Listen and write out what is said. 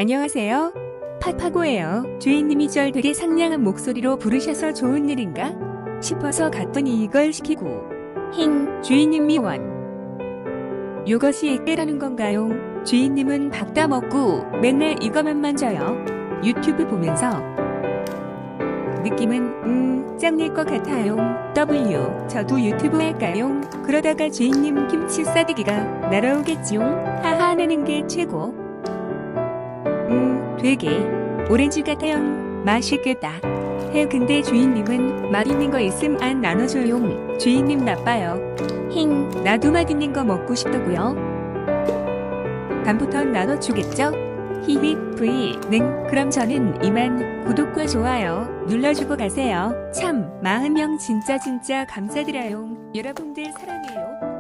안녕하세요. 파파고예요. 주인님이 절 되게 상냥한 목소리로 부르셔서 좋은 일인가 싶어서 갔더니 이걸 시키고 주인님이 요것이 깨라는 건가요? 주인님은 밥 다 먹고 맨날 이거만 만져요. 유튜브 보면서 느낌은 짱낼 것 같아요. 저도 유튜브 할까요? 그러다가 주인님 김치 싸대기가 날아오겠지요. 하하 내는 게 최고. 되게 오렌지 같아요. 맛있겠다. 근데 주인님은 맛있는 거 있음 안 나눠줘요. 주인님 나빠요. 나도 맛있는 거 먹고 싶다고요. 밤부터 나눠주겠죠? 는 그럼 저는 이만. 구독과 좋아요 눌러주고 가세요. 참 40명 진짜 감사드려요. 여러분들 사랑해요.